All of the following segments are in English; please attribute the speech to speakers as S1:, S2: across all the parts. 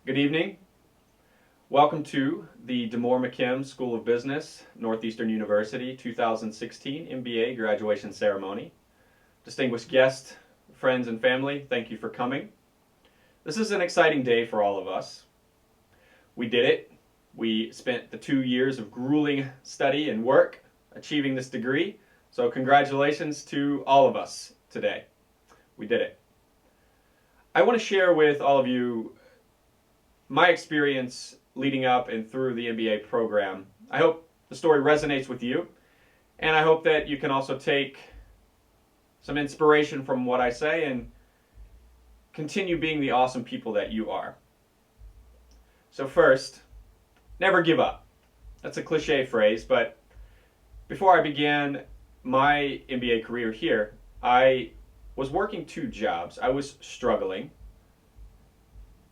S1: Good evening. Welcome to the McKim School of Business, Northeastern University 2016 MBA graduation ceremony. Distinguished guests, friends, and family, thank you for coming. This is an exciting day for all of us. We did it. We spent the 2 years of grueling study and work achieving this degree, so congratulations to all of us today. We did it. I want to share with all of you my experience leading up and through the MBA program. I hope the story resonates with you, and I hope that you can also take some inspiration from what I say and continue being the awesome people that you are. So first, never give up. That's a cliche phrase, but before I began my MBA career here, I was working 2 jobs. I was struggling.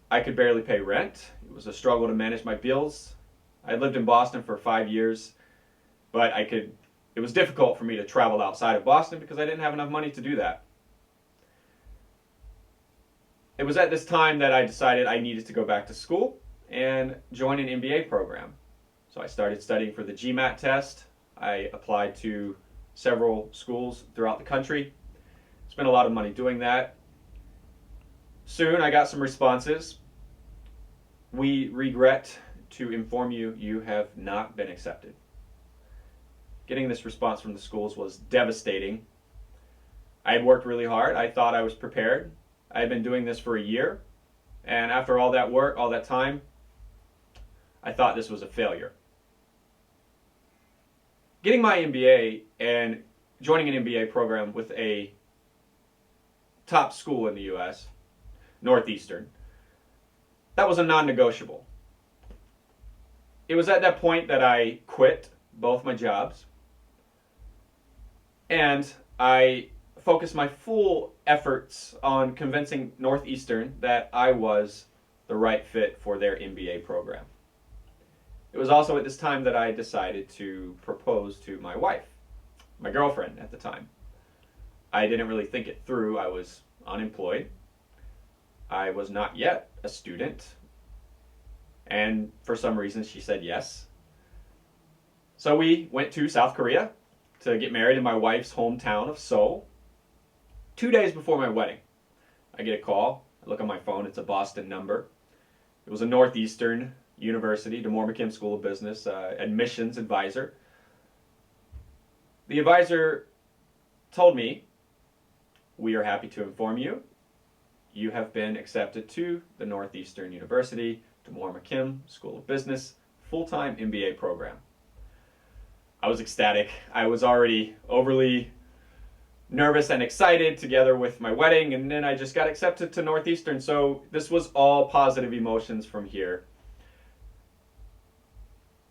S1: I could barely pay rent. It was a struggle to manage my bills. I lived in Boston for 5 years, but it was difficult for me to travel outside of Boston because I didn't have enough money to do that. It was at this time that I decided I needed to go back to school and join an MBA program. So I started studying for the GMAT test. I applied to several schools throughout the country. Spent a lot of money doing that. Soon I got some responses. We regret to inform you, you have not been accepted. Getting this response from the schools was devastating. I had worked really hard. I thought I was prepared. I had been doing this for a year. And after all that work, all that time, I thought this was a failure. Getting my MBA and joining an MBA program with a top school in the U.S., Northeastern, that was a non-negotiable. It was at that point that I quit both my jobs and I focused my full efforts on convincing Northeastern that I was the right fit for their MBA program. It was also at this time that I decided to propose to my wife, my girlfriend at the time. I didn't really think it through. I was unemployed. I was not yet a student, and for some reason she said yes. So we went to South Korea to get married in my wife's hometown of Seoul. 2 days before my wedding, I get a call. I look on my phone, it's a Boston number. It was a Northeastern University, McKim School of Business admissions advisor. The advisor told me, "We are happy to inform you, you have been accepted to the Northeastern University, McKim School of Business, full-time MBA program." I was ecstatic. I was already overly nervous and excited together with my wedding, and then I just got accepted to Northeastern, so this was all positive emotions from here.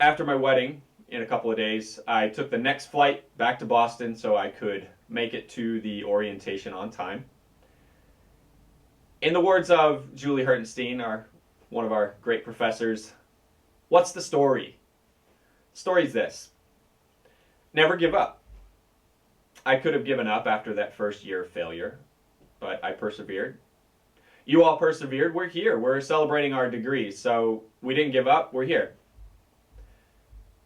S1: After my wedding, in a couple of days, I took the next flight back to Boston so I could make it to the orientation on time. In the words of Julie Hertenstein, one of our great professors, what's the story? The story is this: never give up. I could have given up after that first year of failure, but I persevered. You all persevered. We're here. We're celebrating our degrees, so we didn't give up. We're here.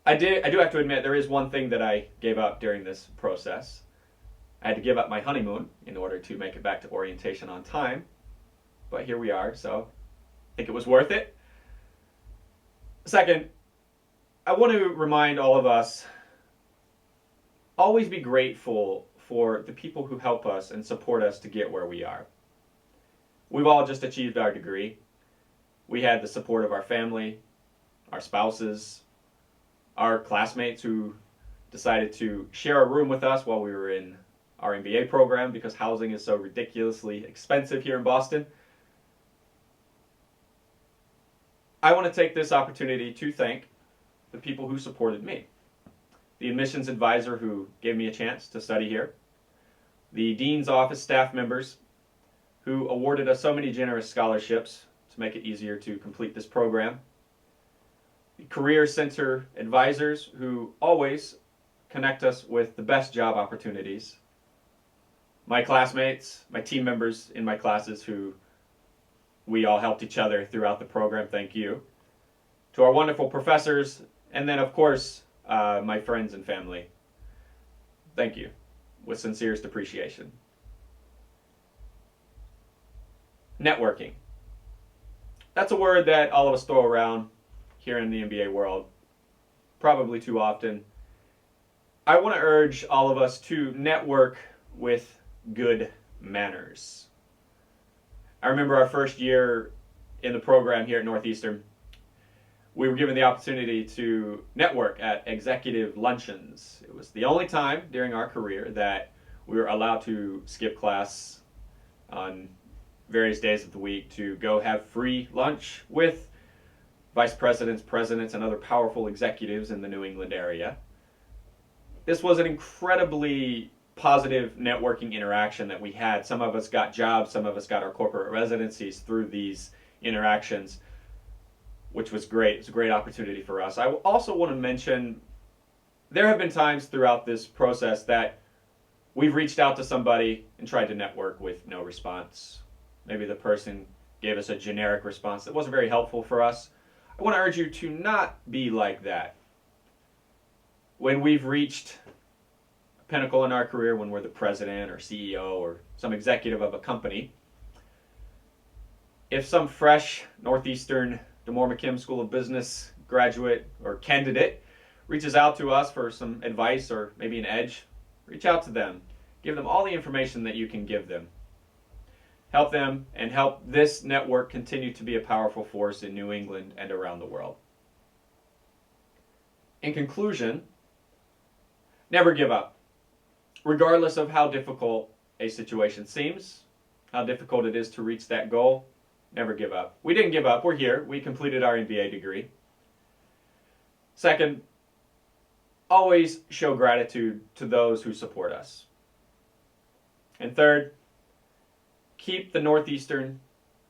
S1: I do have to admit there is one thing that I gave up during this process. I had to give up my honeymoon in order to make it back to orientation on time. But here we are, so I think it was worth it. Second, I want to remind all of us, always be grateful for the people who help us and support us to get where we are. We've all just achieved our degree. We had the support of our family, our spouses, our classmates who decided to share a room with us while we were in our MBA program because housing is so ridiculously expensive here in Boston. I want to take this opportunity to thank the people who supported me. The admissions advisor who gave me a chance to study here, the dean's office staff members who awarded us so many generous scholarships to make it easier to complete this program, the career center advisors who always connect us with the best job opportunities, my classmates, my team members in my classes who we all helped each other throughout the program. Thank you. To our wonderful professors, and then of course, my friends and family. Thank you, with sincerest appreciation. Networking. That's a word that all of us throw around here in the MBA world, probably too often. I want to urge all of us to network with good manners. I remember our first year in the program here at Northeastern, we were given the opportunity to network at executive luncheons. It was the only time during our career that we were allowed to skip class on various days of the week to go have free lunch with vice presidents, presidents, and other powerful executives in the New England area. This was an incredibly positive networking interaction that we had. Some of us got jobs, some of us got our corporate residencies through these interactions, which was great. It's a great opportunity for us. I also want to mention there have been times throughout this process that we've reached out to somebody and tried to network with no response. Maybe the person gave us a generic response that wasn't very helpful for us. I want to urge you to not be like that. When we've reached a pinnacle in our career, when we're the president or CEO or some executive of a company, if some fresh Northeastern McKim School of Business graduate or candidate reaches out to us for some advice or maybe an edge, reach out to them. Give them all the information that you can give them. Help them and help this network continue to be a powerful force in New England and around the world. In conclusion, never give up. Regardless of how difficult a situation seems, how difficult it is to reach that goal, never give up. We didn't give up. We're here. We completed our MBA degree. Second, always show gratitude to those who support us. And third, keep the Northeastern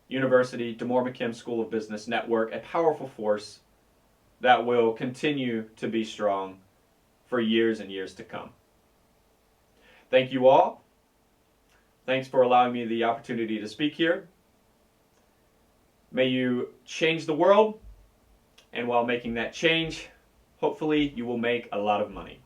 S1: University McKim School of Business network a powerful force that will continue to be strong for years and years to come. Thank you all. Thanks for allowing me the opportunity to speak here. May you change the world, and while making that change, hopefully you will make a lot of money.